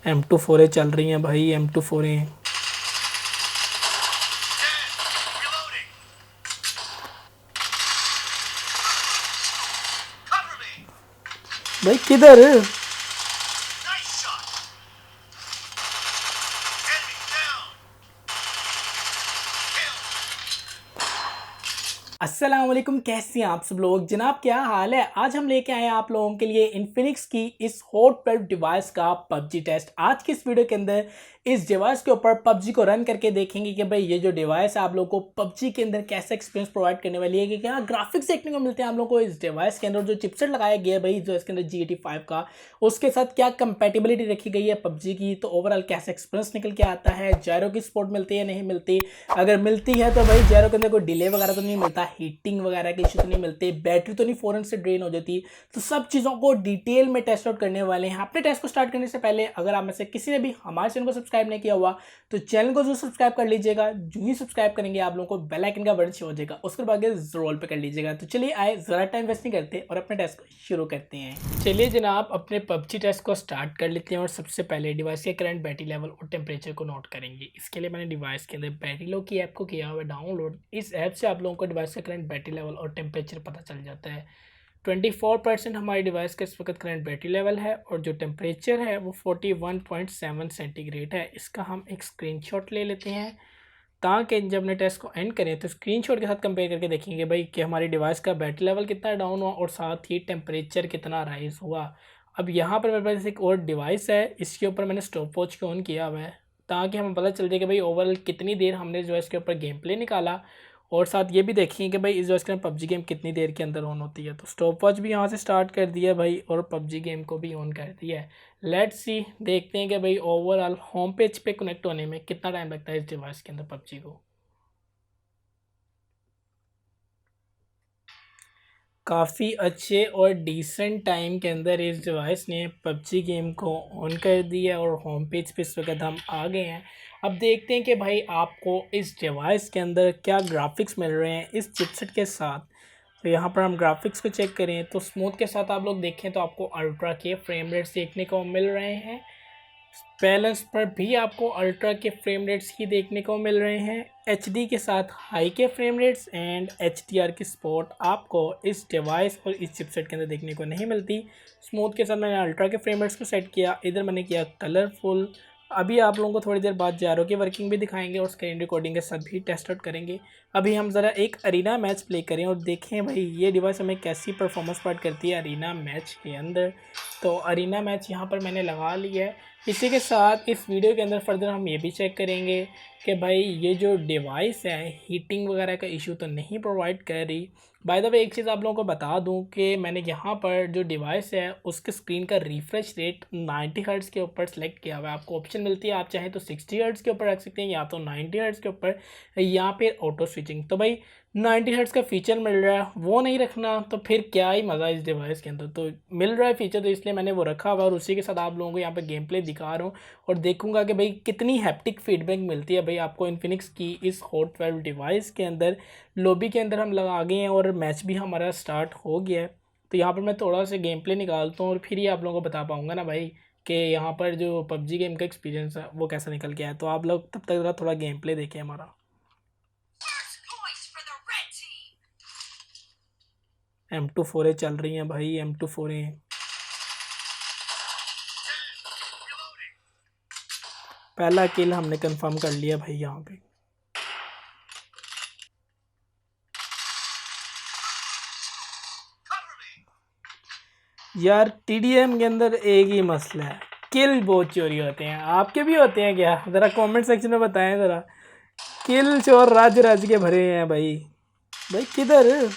M24 चल रही हैं भाई, M24 भाई किधर। अस्सलाम वालेकुम, कैसे हैं आप सब लोग जनाब, क्या हाल है। आज हम लेके आए हैं आप लोगों के लिए इन्फिनिक्स की इस हॉट 12 डिवाइस का पबजी टेस्ट। आज की इस वीडियो के अंदर इस डिवाइस के ऊपर पबजी को रन करके देखेंगे कि भाई ये जो डिवाइस है आप लोगों को पबजी के अंदर कैसा एक्सपीरियंस प्रोवाइड करने वाली है, कि क्या ग्राफिक्स देखने को मिलते हैं आप लोगों को इस डिवाइस के अंदर, जो चिपसेट लगाया गया है भाई जो इसके अंदर G85 का, उसके साथ क्या कंपेटिबिलिटी रखी गई है पबजी की, तो ओवरऑल कैसा एक्सपीरियंस निकल के आता है, जायरो की सपोर्ट मिलती है नहीं मिलती, अगर मिलती है तो भाई जायरो के अंदर कोई डिले वगैरह तो नहीं मिलता, हीटिंग वगैरह के इशू तो नहीं मिलते, बैटरी तो नहीं फौरन से ड्रेन हो जाती। तो सब चीज़ों को डिटेल में टेस्ट आउट करने वाले हैं। अपने टेस्ट को स्टार्ट करने से पहले अगर आप में से किसी ने भी हमारे चैनल को सब्सक्राइब नहीं किया हुआ तो चैनल को जरूर सब्सक्राइब कर लीजिएगा। जो ही सब्सक्राइब करेंगे आप लोगों को बेल आइकन का बटन शो हो जाएगा, उसके बाद रोल पे कर लीजिएगा। तो चलिए आए, ज़रा टाइम वेस्ट नहीं करते और अपने टेस्ट को शुरू करते हैं। चलिए जनाब, अपने पबजी टेस्ट को स्टार्ट कर लेते हैं और सबसे पहले डिवाइस के करंट बैटरी लेवल और टेम्परेचर को नोट करेंगे। इसके लिए मैंने डिवाइस के अंदर बैटरी लो की ऐप को किया हुआ है डाउनलोड। इस ऐप से आप लोगों को डिवाइस का करंट बैटरी लेवल और टेम्परेचर पता चल जाता है। 24% हमारी डिवाइस का इस वक्त करंट बैटरी लेवल है और जो टेम्परेचर है वो 41.7 सेंटीग्रेड है। इसका हम एक स्क्रीनशॉट ले लेते हैं ताकि जब अपने टेस्ट को एंड करें तो स्क्रीनशॉट के साथ कंपेयर करके देखेंगे भाई कि हमारी डिवाइस का बैटरी लेवल कितना डाउन हुआ और साथ ही टेम्परेचर कितना राइज हुआ। अब यहाँ पर मेरे पास एक और डिवाइस है, इसके ऊपर मैंने स्टॉप वॉच को ऑन किया हुआ है ताकि हमें पता चल जाए कि भाई ओवरऑल कितनी देर हमने जो है इसके ऊपर गेम प्ले निकाला, और साथ ये भी देखेंगे कि भाई इस वॉइस के पबजी गेम कितनी देर के अंदर ऑन होती है। तो स्टॉप वॉच भी यहाँ से स्टार्ट कर दिया भाई और पबजी गेम को भी ऑन कर दिया है। लेट्स सी, देखते हैं कि भाई ओवरऑल होम पेज पे कनेक्ट होने में कितना टाइम लगता है इस डिवाइस के अंदर पबजी को। काफ़ी अच्छे और डिसेंट टाइम के अंदर इस डिवाइस ने पबजी गेम को ऑन कर दिया और होम पेज पे इस वक्त हम आ गए हैं। अब देखते हैं कि भाई आपको इस डिवाइस के अंदर क्या ग्राफिक्स मिल रहे हैं इस चिपसेट के साथ। तो यहाँ पर हम ग्राफिक्स को चेक करें तो स्मूथ के साथ आप लोग देखें तो आपको अल्ट्रा के फ्रेम रेट्स देखने को मिल रहे हैं। बैलेंस पर भी आपको अल्ट्रा के फ्रेम रेट्स ही देखने को मिल रहे हैं। एचडी के साथ हाई के फ्रेम रेट्स एंड एचडीआर की सपोर्ट आपको इस डिवाइस और इस चिपसेट के अंदर देखने को नहीं मिलती। स्मूथ के साथ मैंने अल्ट्रा के फ्रेम रेट्स को सेट किया, इधर मैंने किया कलरफुल। अभी आप लोगों को थोड़ी देर बाद जारो की वर्किंग भी दिखाएंगे और स्क्रीन रिकॉर्डिंग के साथ भी टेस्ट आउट करेंगे। अभी हम ज़रा एक अरीना मैच प्ले करें और देखें भाई ये डिवाइस हमें कैसी परफॉर्मेंस प्रोवाइड करती है अरीना मैच के अंदर। तो अरीना मैच यहाँ पर मैंने लगा लिया है। इसी के साथ इस वीडियो के अंदर फर्दर हम ये भी चेक करेंगे कि भाई ये जो डिवाइस है हीटिंग वगैरह का इशू तो नहीं प्रोवाइड कर रही। बाय द वे एक चीज़ आप लोगों को बता दूं कि मैंने यहाँ पर जो डिवाइस है उसके स्क्रीन का रिफ्रेश रेट 90 हर्ट्ज़ के ऊपर सेलेक्ट किया हुआ है। आपको ऑप्शन मिलती है, आप चाहें तो 60 हर्ट्ज़ के ऊपर रख सकते हैं या तो 90 हर्ट्ज़ के ऊपर या फिर ऑटो स्विचिंग। तो भाई 90 हर्ट्ज़ का फीचर मिल रहा है वो नहीं रखना तो फिर क्या ही मज़ा इस डिवाइस के अंदर। तो मिल रहा है फीचर तो इसलिए मैंने वो रखा हुआ और उसी के साथ आप लोगों को यहाँ पे गेम प्ले दिखा रहा हूँ और देखूंगा कि भाई कितनी हैप्टिक फीडबैक मिलती है भाई आपको इन्फिनिक्स की इस हॉट 12 डिवाइस के अंदर। लॉबी के अंदर हम लगा गए हैं और मैच भी हमारा स्टार्ट हो गया है। तो यहाँ पर मैं थोड़ा सा गेम प्ले निकालता हूँ और फिर ही आप लोगों को बता पाऊँगा ना भाई कि यहाँ पर जो पबजी गेम का एक्सपीरियंस है वो कैसा निकल के आया। तो आप लोग तब तक थोड़ा गेम प्ले देखें हमारा। M24 चल रही हैं भाई, M24 पहला किल हमने कंफर्म कर लिया भाई यहाँ पे। यार TDM के अंदर एक ही मसला है, किल बहुत चोरी होते हैं। आपके भी होते हैं क्या? ज़रा कमेंट सेक्शन में बताएं ज़रा। किल चोर राज राज के भरे हैं भाई। भाई किधर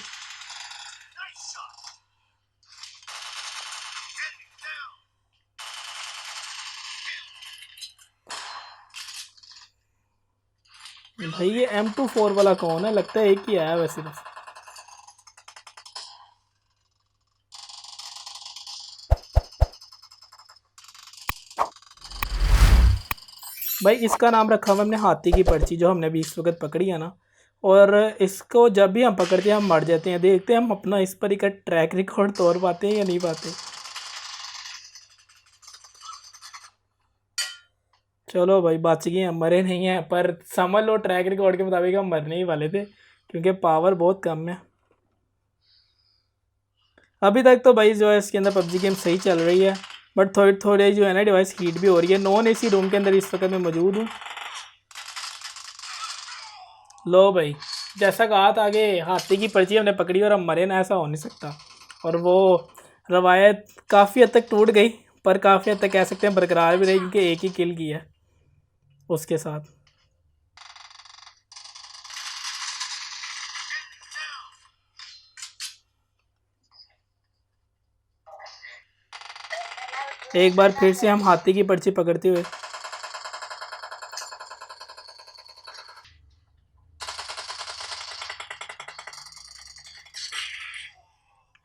भाई? ये M24 वाला कौन है? लगता है एक ही आया वैसे तो। भाई इसका नाम रखा हुआ हमने हाथी की पर्ची, जो हमने अभी इस वक्त पकड़ी है ना, और इसको जब भी हम पकड़ते हैं हम मर जाते हैं। देखते हैं हम अपना इस पर एक ट्रैक रिकॉर्ड तोड़ पाते हैं या नहीं पाते। चलो भाई बच गए हम, मरे नहीं हैं, पर समझ लो ट्रैक रिकॉर्ड के मुताबिक हम मरने ही वाले थे क्योंकि पावर बहुत कम है। अभी तक तो भाई जो है इसके अंदर पबजी गेम सही चल रही है, बट थोड़ी थोड़ी जो है ना डिवाइस हीट भी हो रही है। नॉन एसी रूम के अंदर इस वक्त मैं मौजूद हूँ। लो भाई, जैसा कहा था आगे, हाथी की पर्ची हमने पकड़ी और हम मरे ना, ऐसा हो नहीं सकता। और वो रवायत काफ़ी हद तक टूट गई, पर काफ़ी हद तक कह सकते हैं बरकरार भी रही क्योंकि एक ही किल की है उसके साथ। एक बार फिर से हम हाथी की पर्ची पकड़ते हुए,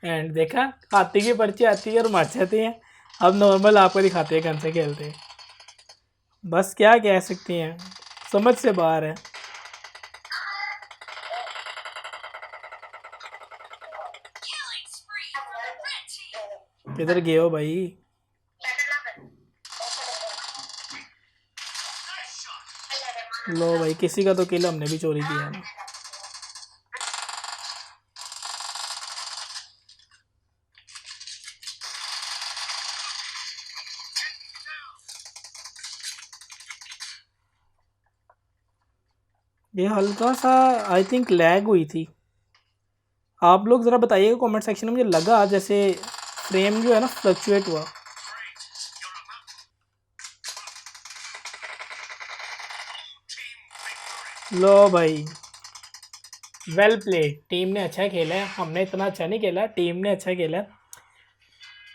एंड देखा हाथी की पर्ची आती है और मर जाती है। अब नॉर्मल आपको दिखाते हैं गन से खेलते हैं। बस क्या कह सकती हैं, समझ से बाहर है। किधर गए हो भाई? लो भाई, किसी का तो किल हमने भी चोरी किया ना। ये हल्का सा आई थिंक लैग हुई थी। आप लोग ज़रा बताइएगा कमेंट सेक्शन में, मुझे लगा जैसे फ्रेम जो है ना फ्लक्चुएट हुआ। लो भाई, वेल प्लेड, टीम ने अच्छा खेला है, हमने इतना अच्छा नहीं खेला, टीम ने अच्छा खेला।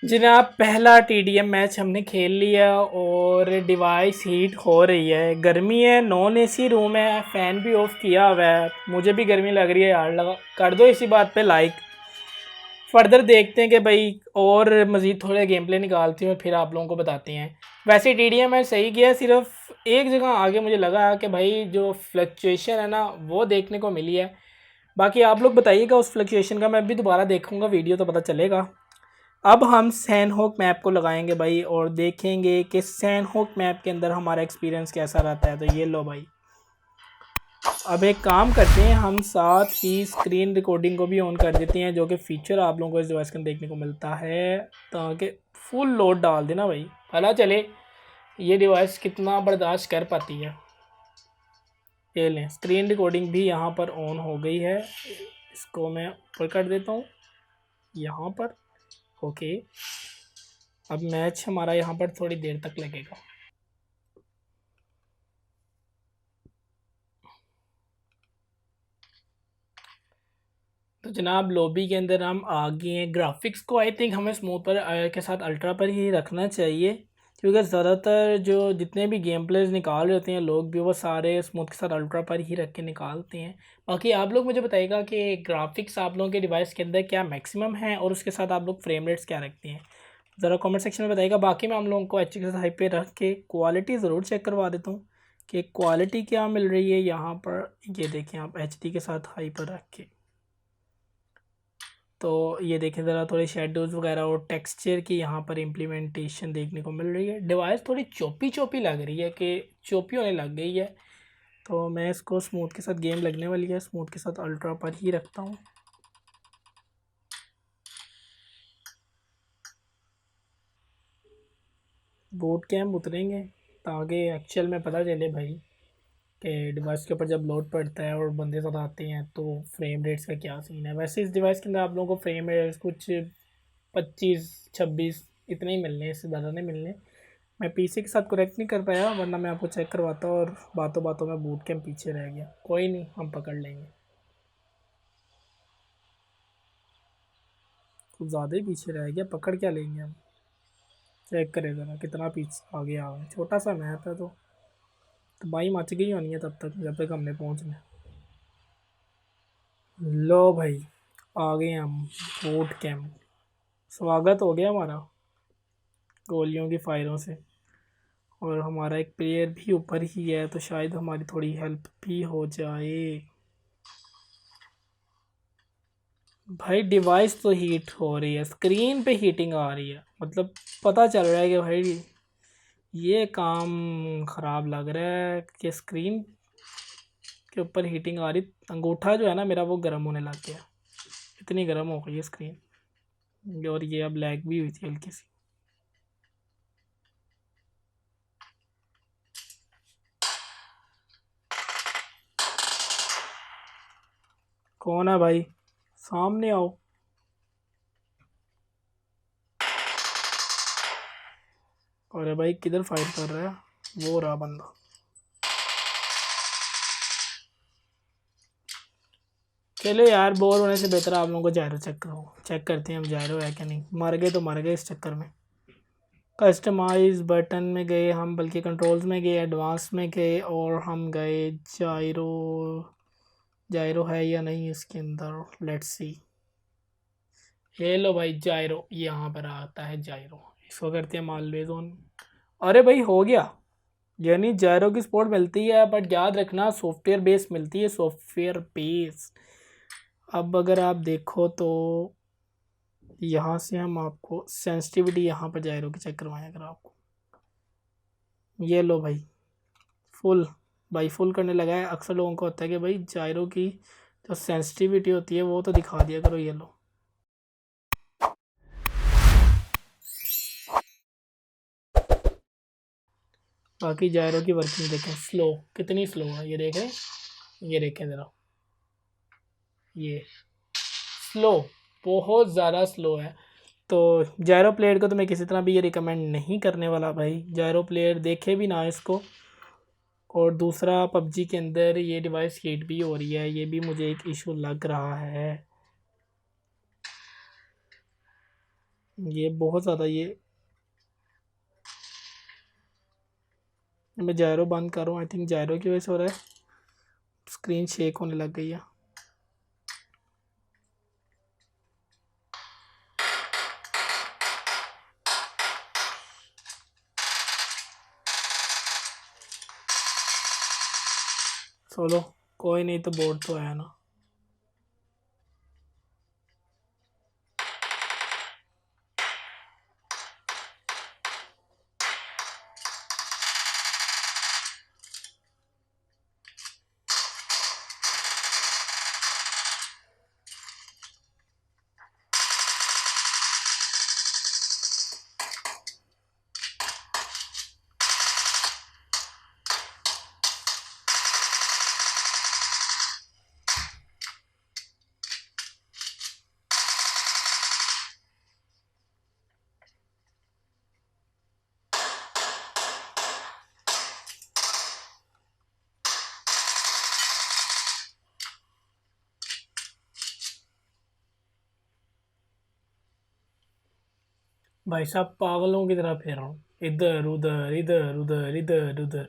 जनाब पहला टीडीएम मैच हमने खेल लिया और डिवाइस हीट हो रही है, गर्मी है, नॉन एसी रूम है, फ़ैन भी ऑफ किया हुआ है, मुझे भी गर्मी लग रही है यार। लगा कर दो इसी बात पे लाइक। फर्दर देखते हैं कि भाई और मज़ीद थोड़े गेम प्ले निकालती हूँ फिर आप लोगों को बताते हैं। वैसे टीडीएम मैच सही किया, सिर्फ एक जगह आगे मुझे लगा कि भाई जो फ्लक्चुएशन है ना वो देखने को मिली है। बाकी आप लोग बताइएगा उस फ्लक्चुएशन का, मैं भी दोबारा देखूँगा वीडियो तो पता चलेगा। अब हम सैनहोक मैप को लगाएंगे भाई और देखेंगे कि सैनहोक मैप के अंदर हमारा एक्सपीरियंस कैसा रहता है। तो ये लो भाई, अब एक काम करते हैं, हम साथ ही स्क्रीन रिकॉर्डिंग को भी ऑन कर देते हैं, जो कि फ़ीचर आप लोगों को इस डिवाइस के अंदर देखने को मिलता है, ताकि फुल लोड डाल देना भाई, पता चले ये डिवाइस कितना बर्दाश्त कर पाती है। ये लें, स्क्रीन रिकॉर्डिंग भी यहाँ पर ऑन हो गई है। इसको मैं ऊपर कर देता हूँ यहाँ पर। ओके, अब मैच हमारा यहाँ पर थोड़ी देर तक लगेगा। तो जनाब लॉबी के अंदर हम आ गए हैं। ग्राफिक्स को आई थिंक हमें स्मूथ पर के साथ अल्ट्रा पर ही रखना चाहिए, क्योंकि ज़्यादातर जो जितने भी गेम प्लेज निकाल रहे होते हैं लोग भी, वो सारे स्मूथ के साथ अल्ट्रा पर ही रख के निकालते हैं। बाकी आप लोग मुझे बताइएगा कि ग्राफिक्स आप लोगों के डिवाइस के अंदर क्या मैक्सिमम है और उसके साथ आप लोग फ्रेम रेट्स क्या रखते हैं, ज़रा कमेंट सेक्शन में बताइएगा। बाकी मैं हम लोगों को एच के साथ हाई पे रख के क्वालिटी ज़रूर चेक करवा देता हूँ कि क्वालिटी क्या मिल रही है यहाँ पर। ये देखें आप, एच के साथ हाई पर रख के, तो ये देखें ज़रा थोड़े शेडोज़ वगैरह और टेक्सचर की यहाँ पर इम्प्लीमेंटेशन देखने को मिल रही है। डिवाइस थोड़ी चोपी चोपी लग रही है कि चोपी होने लग गई है, तो मैं इसको स्मूथ के साथ गेम लगने वाली है, स्मूथ के साथ अल्ट्रा पर ही रखता हूँ। बूट कैम्प उतरेंगे ताकि एक्चुअल में पता चले भाई कि डिवाइस के ऊपर जब लोड पड़ता है और बंदे साथ आते हैं तो फ्रेम रेट्स का क्या सीन है। वैसे इस डिवाइस के अंदर आप लोगों को फ्रेम रेट्स कुछ 25-26 इतने ही मिलने, इससे ज़्यादा नहीं मिलने। मैं पीसी के साथ कनेक्ट नहीं कर पाया, वरना मैं आपको चेक करवाता और बातों बातों में बूट कैम्प पीछे रह गया। कोई नहीं, हम पकड़ लेंगे। कुछ ज़्यादा ही पीछे रह गया, पकड़ क्या लेंगे हम। चेक करें ज़रा कितना पीछे आगे आ गए, छोटा सा मैप है तो भाई मच गई होनी है तब तक जब तक हमने पहुँचना। लो भाई, आ गए हम बूट कैम्प। स्वागत हो गया हमारा गोलियों की फायरों से, और हमारा एक प्लेयर भी ऊपर ही है, तो शायद हमारी थोड़ी हेल्प भी हो जाए। भाई डिवाइस तो हीट हो रही है, स्क्रीन पे हीटिंग आ रही है, मतलब पता चल रहा है कि भाई ये काम ख़राब लग रहा है कि स्क्रीन के ऊपर हीटिंग आ रही। अंगूठा जो है ना मेरा वो गर्म होने लग गया, इतनी गर्म हो गई है स्क्रीन। और ये अब लैग भी हुई थी हल्की सी। कौन है भाई, सामने आओ। अरे भाई किधर फायर कर रहा है, वो रहा बंदा। चलो यार, बोर होने से बेहतर आप लोगों को जायरो चेक करो, चेक करते हैं हम जायरो है क्या नहीं। मर गए तो मर गए इस चक्कर में। कस्टमाइज बटन में गए हम, बल्कि कंट्रोल्स में गए, एडवांस में गए और हम गए जायरो। जायरो है या नहीं इसके अंदर, लेट्स सी। ये लो भाई जायरो, यहाँ पर आता है जायरो। इसको करते हैं ऑलवेज ऑन। अरे भाई हो गया, यानी जायरो की सपोर्ट मिलती है, बट याद रखना सॉफ्टवेयर बेस मिलती है, सॉफ्टवेयर बेस। अब अगर आप देखो तो यहाँ से हम आपको सेंसिटिविटी यहाँ पर जायरो की चेक करवाएं अगर आपको। ये लो भाई फुल, भाई फुल करने लगा है। अक्सर लोगों को होता है कि भाई जायरो की जो सेंसिटिविटी होती है वो तो दिखा दिया करो। ये लो, बाकी जायरो की वर्किंग देखें, स्लो कितनी स्लो है ये देखें। ये देखें ज़रा, ये स्लो, बहुत ज़्यादा स्लो है। तो जायरो प्लेयर को तो मैं किसी तरह भी ये रिकमेंड नहीं करने वाला भाई, जायरो प्लेयर देखे भी ना इसको। और दूसरा पबजी के अंदर ये डिवाइस हीट भी हो रही है, ये भी मुझे एक इशू लग रहा है। ये बहुत ज़्यादा, ये मैं जायरो बंद कर रहा हूँ, आई थिंक जायरो की वजह से हो रहा है, स्क्रीन शेक होने लग गई है। चलो कोई नहीं, तो बोर्ड तो आया ना। भाई साहब पागलों की तरह फेर रहा हूँ, इधर उधर इधर उधर इधर उधर,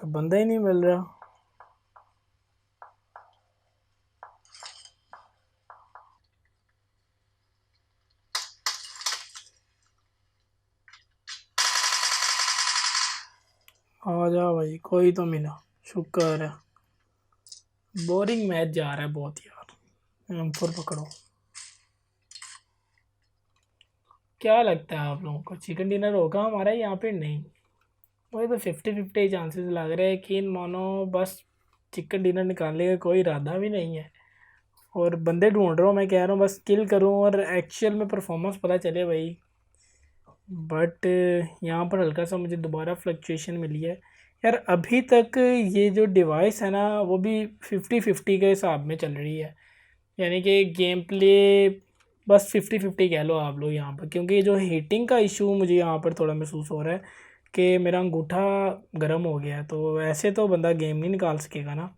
कब बंदा ही नहीं मिल रहा। आ जा भाई, कोई तो मिला, शुक्र है। बोरिंग मैच जा रहा है बहुत यार, M4 पकड़ो। क्या लगता है आप लोगों को चिकन डिनर होगा हमारा यहाँ पे? नहीं, वही तो 50-50 चांसेस लग रहे हैं कि इन मानो बस चिकन डिनर निकालने का कोई इरादा भी नहीं है। और बंदे ढूंढ रहा हूँ, मैं कह रहा हूँ बस किल करूँ और एक्चुअल में परफॉर्मेंस पता चले भाई। बट यहाँ पर हल्का सा मुझे दोबारा फ्लक्चुएशन मिली है यार। अभी तक ये जो डिवाइस है ना वो भी 50-50 के हिसाब में चल रही है, यानी कि गेम प्ले बस 50-50 कह लो आप लोग यहाँ पर। क्योंकि जो हीटिंग का इशू मुझे यहाँ पर थोड़ा महसूस हो रहा है कि मेरा अंगूठा गर्म हो गया है। तो ऐसे तो बंदा गेम नहीं निकाल सकेगा ना,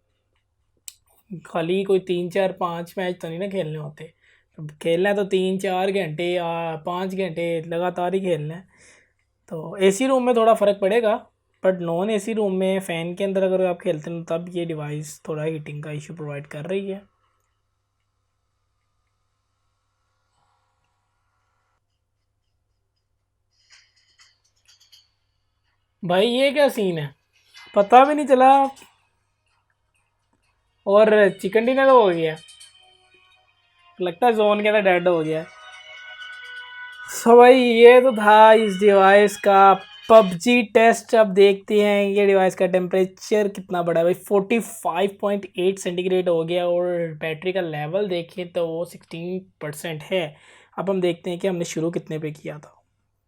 खाली कोई 3-4-5 मैच तो नहीं ना खेलने होते। अब खेलना है तो 3-4 घंटे या 5 घंटे लगातार ही खेलना है। तो एसी रूम में थोड़ा फ़र्क पड़ेगा, बट नॉन एसी रूम में फ़ैन के अंदर अगर आप खेलते हैं तब ये डिवाइस थोड़ा हीटिंग का इशू प्रोवाइड कर रही है। भाई ये क्या सीन है, पता भी नहीं चला और चिकन डिनर हो गया। लगता है जोन के अंदर डेड हो गया। सो भाई ये तो था इस डिवाइस का पबजी टेस्ट अब देखते हैं ये डिवाइस का टेम्परेचर कितना बड़ा है भाई। 45.8 सेंटीग्रेड हो गया और बैटरी का लेवल देखें तो वो 16% है। अब हम देखते हैं कि हमने शुरू कितने पे किया था।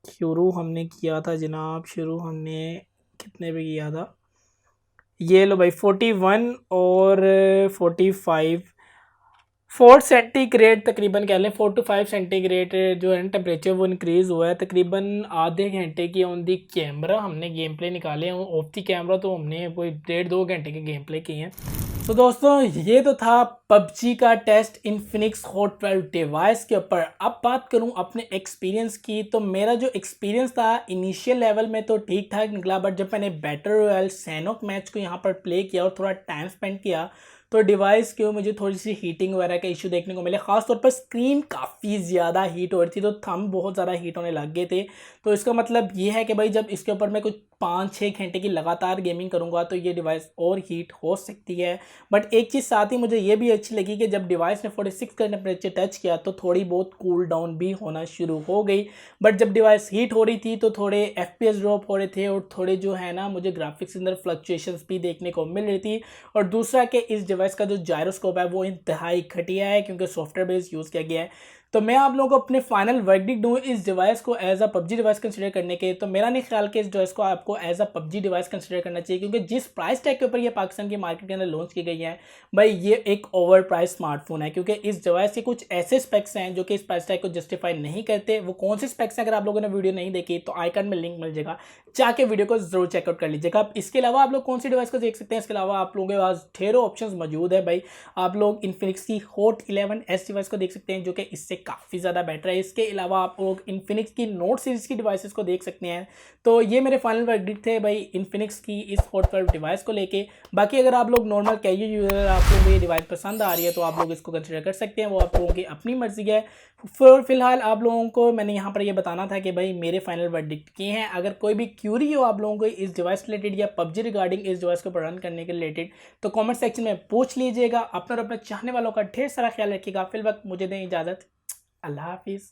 शुरू हमने किया था जनाब, शुरू हमने कितने पे किया था, ये लो भाई 41 और 45 4 सेंटीग्रेड तकरीबन कह लें, 4 to 5 सेंटीग्रेड जो है टेम्परेचर वो इंक्रीज़ हुआ है। तकरीबन आधे घंटे की ऑन दी कैमरा हमने गेम प्ले निकाले हैं, ऑफ दी कैमरा तो हमने कोई 1.5-2 घंटे के गेम प्ले किए हैं। तो दोस्तों ये तो था पबजी का टेस्ट इन्फिनिक्स हॉट 12 डिवाइस के ऊपर। अब बात करूं अपने एक्सपीरियंस की, तो मेरा जो एक्सपीरियंस था इनिशियल लेवल में तो ठीक ठाक निकला, बट जब मैंने बैटल रॉयल सैनोक मैच को यहाँ पर प्ले किया और थोड़ा टाइम स्पेंड किया तो डिवाइस के मुझे थोड़ी सी हीटिंग वगैरह का इशू देखने को मिले। खासतौर पर स्क्रीन काफ़ी ज़्यादा हीट हो रही थी, तो थंब बहुत ज़्यादा हीट होने लग गए थे। तो इसका मतलब ये है कि भाई जब इसके ऊपर मैं कुछ 5-6 घंटे की लगातार गेमिंग करूंगा तो ये डिवाइस और हीट हो सकती है। बट एक चीज़ साथ ही मुझे ये भी अच्छी लगी कि जब डिवाइस ने 46 का टेम्परेचर टच किया तो थोड़ी बहुत कूल डाउन भी होना शुरू हो गई। बट जब डिवाइस हीट हो रही थी तो थोड़े FPS ड्रॉप हो रहे थे और थोड़े जो है ना मुझे ग्राफिक्स के अंदर फ्लक्चुएशंस भी देखने को मिल रही थी। और दूसरा कि इस डिवाइस का जो जायरोस्कोप है वो इंतहाई घटिया है क्योंकि सॉफ्टवेयर बेस यूज़ किया गया है। तो मैं आप लोगों को अपने फाइनल वर्डिक्ट दूँ इस डिवाइस को as a PUBG device consider करने के, तो मेरा नहीं ख्याल कि इस डिवाइस को आपको as a PUBG device consider करना चाहिए, क्योंकि जिस प्राइस टैग के ऊपर ये पाकिस्तान की मार्केट के अंदर लॉन्च की गई है भाई ये एक ओवर प्राइस स्मार्टफोन है। क्योंकि इस डिवाइस के कुछ ऐसे स्पेक्स हैं जो कि इस प्राइस टैग को जस्टिफाई नहीं करते। वो कौन से स्पेक्स हैं, अगर आप लोगों ने वीडियो नहीं देखी तो आइकन में लिंक मिल जाएगा, जाके वीडियो को जरूर चेकआउट कर लीजिएगा। अब इसके अलावा आप लोग कौन सी डिवाइस को देख सकते हैं, इसके अलावा आप लोगों के पास ढेरों ऑप्शंस मौजूद है भाई। आप लोग इन्फिनिक्स की हॉट 11S डिवाइस को देख सकते हैं जो कि इससे काफ़ी ज़्यादा बेटर है। इसके अलावा आप लोग इन्फिनिक्स की नोट सीरीज़ की डिवाइसेस को देख सकते हैं। तो ये मेरे फाइनल वर्डिक्ट थे भाई इन्फिनिक्स की इस हॉट 12 डिवाइस को लेके। बाकी अगर आप लोग नॉर्मल कैजुअल यूज़र आप लोग ये डिवाइस पसंद आ रही है तो आप लोग इसको कंसिडर कर सकते हैं, वो आप लोगों की अपनी मर्जी है। फिलहाल आप लोगों को मैंने यहाँ पर ये बताना था कि भाई मेरे फाइनल वर्डिक्ट किए हैं। अगर कोई भी क्यूरी हो आप लोगों को इस डिवाइस रिलेटेड या पबजी रिगार्डिंग इस डिवाइस को रन करने के रिलेटेड तो कमेंट सेक्शन में पूछ लीजिएगा। अपना और अपने चाहने वालों का ढेर सारा ख्याल रखिएगा। फिल वक्त मुझे दें इजाज़त, अल्लाह हाफिज़।